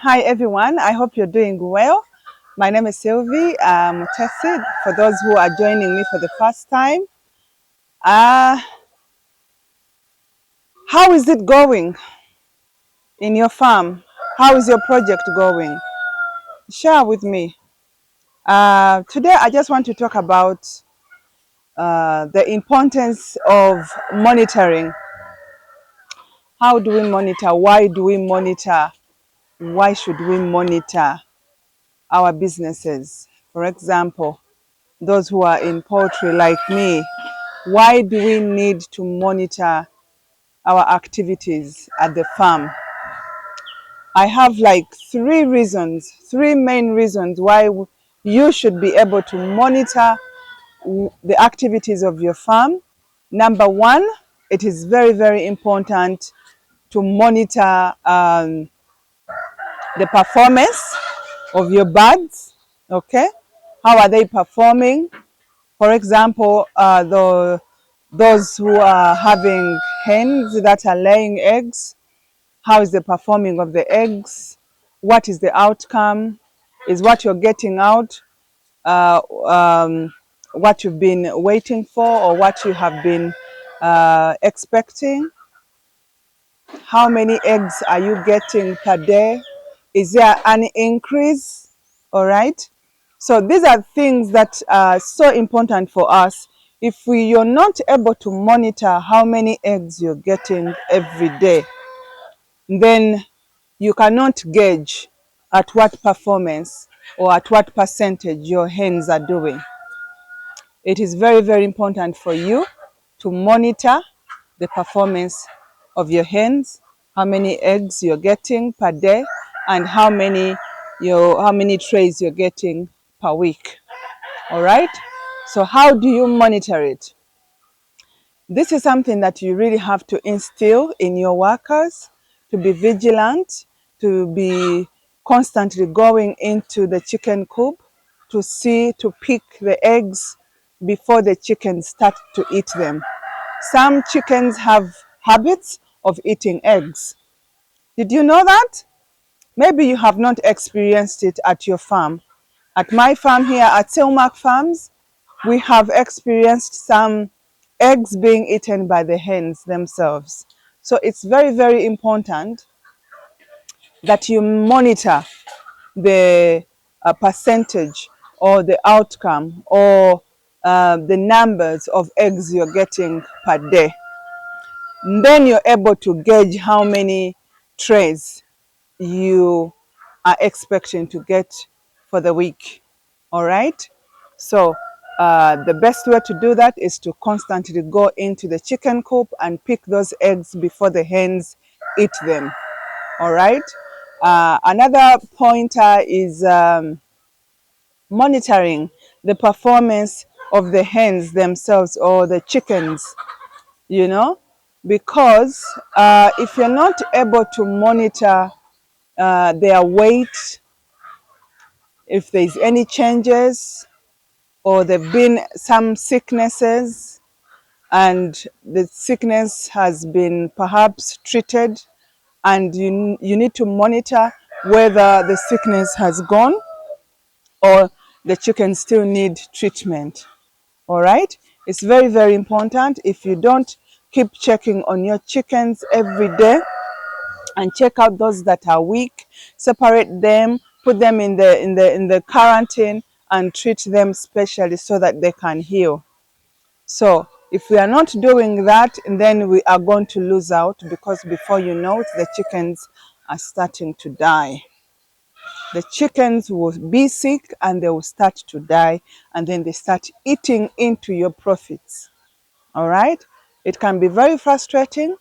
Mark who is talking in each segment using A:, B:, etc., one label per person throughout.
A: Hi everyone, I hope you're doing well. My name is Sylvie Mutesi. For those who are joining me for the first time, uh, how is it going in your farm? How is your project going? Share with me. Today I just want to talk about the importance of monitoring. How do we monitor? Why do we monitor? Why should we monitor our businesses? For example, those who are in poultry like me, why do we need to monitor our activities at the farm? I have like three main reasons why you should be able to monitor the activities of your farm. Number one, it is very, very important to monitor the performance of your birds. Okay, how are they performing? For example, those who are having hens that are laying eggs, how is the performing of the eggs? What is the outcome? Is what you're getting out uh, um, what you've been waiting for or what you have been expecting? How many eggs are you getting per day? Is there an increase? All right. So these are things that are so important for us. If you're not able to monitor how many eggs you're getting every day, then you cannot gauge at what performance or at what percentage your hens are doing. It is very, very important for you to monitor the performance of your hens, how many eggs you're getting per day, and how many trays you're getting per week. All right. So how do you monitor it? This is something that you really have to instill in your workers, to be vigilant, to be constantly going into the chicken coop to pick the eggs before the chickens start to eat them. Some chickens have habits of eating eggs. Did you know that? Maybe you have not experienced it at your farm. At my farm here at Silmark Farms, we have experienced some eggs being eaten by the hens themselves. So it's very, very important that you monitor the percentage or the outcome or the numbers of eggs you're getting per day. And then you're able to gauge how many trays you are expecting to get for the week. All right. So the best way to do that is to constantly go into the chicken coop and pick those eggs before the hens eat them. All right. Another pointer is monitoring the performance of the hens themselves or the chickens, you know, because if you're not able to monitor their weight, if there's any changes or there've been some sicknesses and the sickness has been perhaps treated and you need to monitor whether the sickness has gone or the chickens still need treatment. All right. It's very, very important. If you don't keep checking on your chickens every day and check out those that are weak, separate them, put them in the quarantine and treat them specially so that they can heal. So if we are not doing that, then we are going to lose out, because before you know it, the chickens are starting to die. The chickens will be sick and they will start to die, and then they start eating into your profits. All right. It can be very frustrating.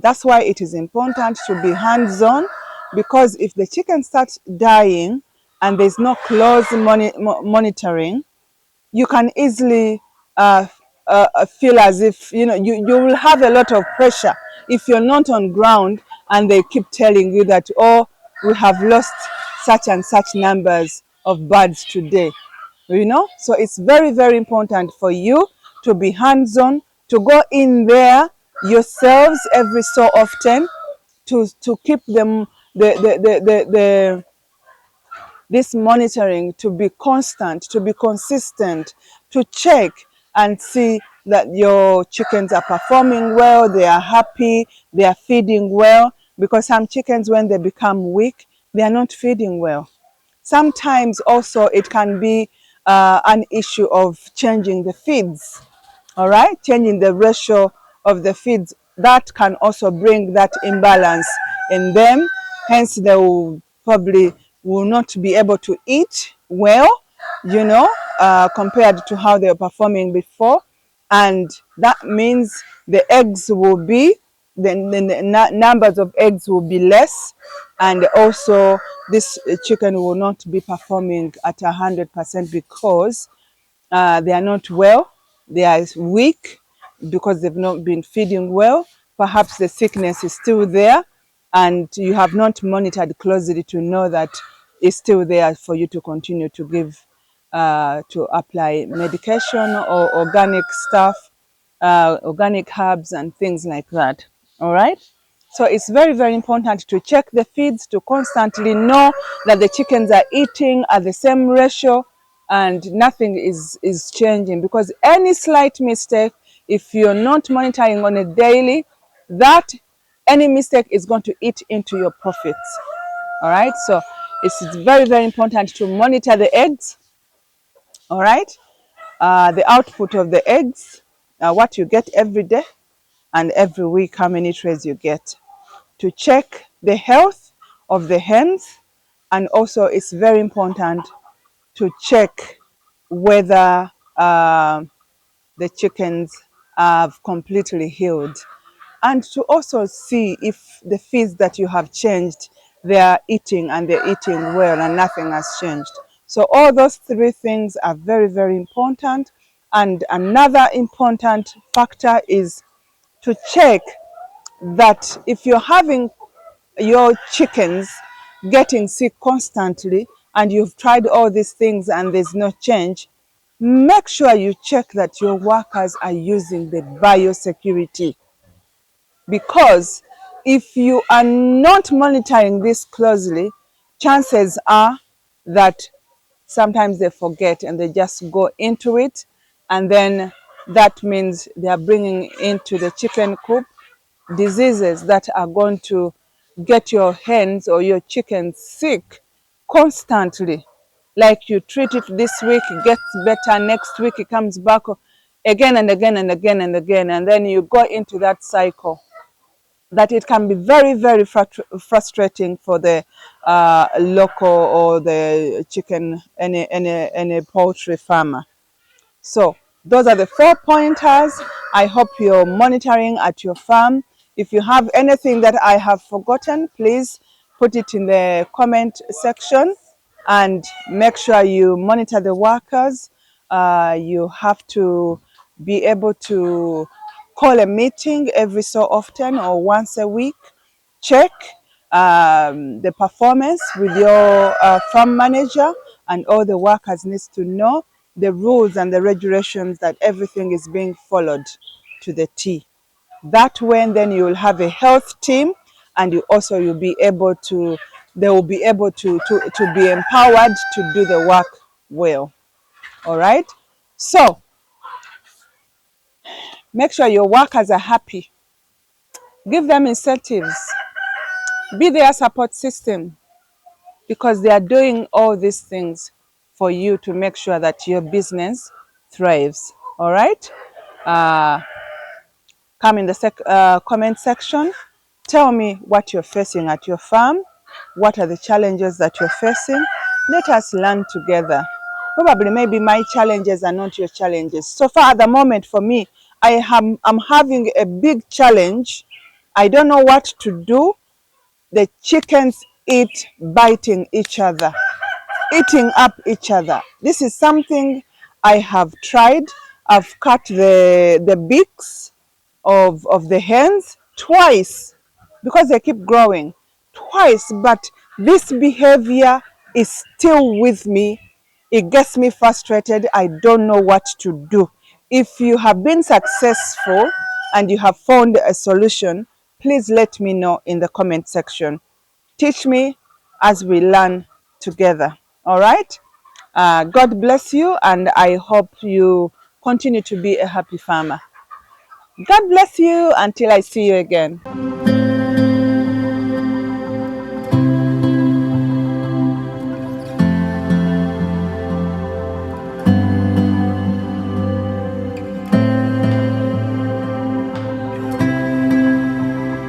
A: That's why it is important to be hands-on, because if the chicken starts dying and there's no close monitoring, you can easily feel as if you will have a lot of pressure if you're not on ground and they keep telling you that, oh, we have lost such and such numbers of birds today. So it's very, very important for you to be hands-on, to go in there yourselves every so often, to keep the the this monitoring to be constant, to be consistent, to check and see that your chickens are performing well, they are happy, they are feeding well, because some chickens, when they become weak, they are not feeding well. Sometimes also it can be an issue of changing the feeds, all right, changing the ratio of the feeds. That can also bring that imbalance in them. Hence, they will probably will not be able to eat well, compared to how they were performing before. And that means the eggs will be, the numbers of eggs will be less, and also this chicken will not be performing at 100% because they are not well, they are weak because they've not been feeding well. Perhaps the sickness is still there and you have not monitored closely to know that it's still there for you to continue to give, to apply medication or organic stuff, organic herbs and things like that. All right. So it's very, very important to check the feeds, to constantly know that the chickens are eating at the same ratio and nothing is changing, because any slight mistake, if you're not monitoring on a daily, that any mistake is going to eat into your profits. All right. So it's very, very important to monitor the eggs. All right. The output of the eggs, what you get every day and every week, how many trays you get, to check the health of the hens. And also it's very important to check whether the chickens have completely healed, and to also see if the feeds that you have changed, they are eating and they're eating well and nothing has changed. So all those three things are very, very important. And another important factor is to check that if you're having your chickens getting sick constantly and you've tried all these things and there's no change, make sure you check that your workers are using the biosecurity. Because if you are not monitoring this closely, chances are that sometimes they forget and they just go into it, and then that means they are bringing into the chicken coop diseases that are going to get your hens or your chickens sick constantly. Like you treat it this week, it gets better, next week it comes back again and again and again and again, and then you go into that cycle that it can be very, very frustrating for the local or the chicken, any poultry farmer. So those are the 4 pointers. I hope you're monitoring at your farm. If you have anything that I have forgotten, please put it in the comment section and make sure you monitor the workers. You have to be able to call a meeting every so often or once a week. Check the performance with your farm manager, and all the workers needs to know the rules and the regulations, that everything is being followed to the T. That way, then you will have a health team, and you'll be able to, they will be able to be empowered to do the work well. All right. So make sure your workers are happy. Give them incentives. Be their support system, because they are doing all these things for you to make sure that your business thrives. All right. Come in the comment section. Tell me what you're facing at your farm. What are the challenges that you're facing? Let us learn together. Probably maybe my challenges are not your challenges. So far at the moment for me, I'm having a big challenge. I don't know what to do. The chickens eat biting each other, eating up each other. This is something I have tried. I've cut the beaks of the hens twice because they keep growing twice, but this behavior is still with me. It gets me frustrated. I don't know what to do. If you have been successful and you have found a solution, please let me know in the comment section. Teach me as we learn together. All right? God bless you, and I hope you continue to be a happy farmer. God bless you until I see you again.